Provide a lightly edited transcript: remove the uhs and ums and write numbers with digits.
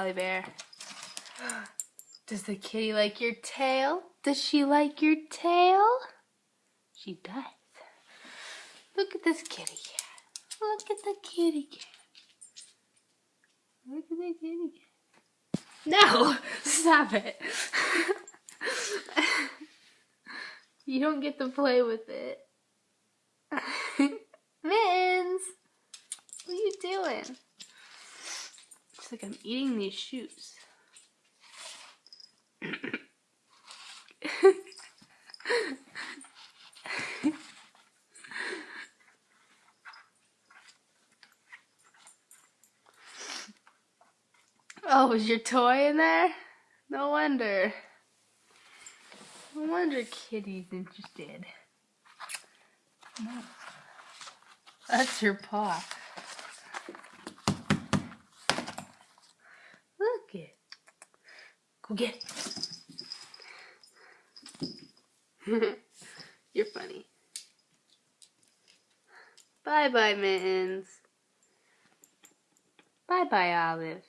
Holly Bear. Does the kitty like your tail? Does she like your tail? She does. Look at this kitty cat. Look at the kitty cat. Look at the kitty cat. No! Stop it. You don't get to play with it. Mittens! What are you doing? It's like I'm eating these shoes. Oh, was your toy in there? No wonder. No wonder Kitty's interested. No. That's your paw. Look it. Go get it. You're funny. Bye-bye, Mittens. Bye-bye, Olive.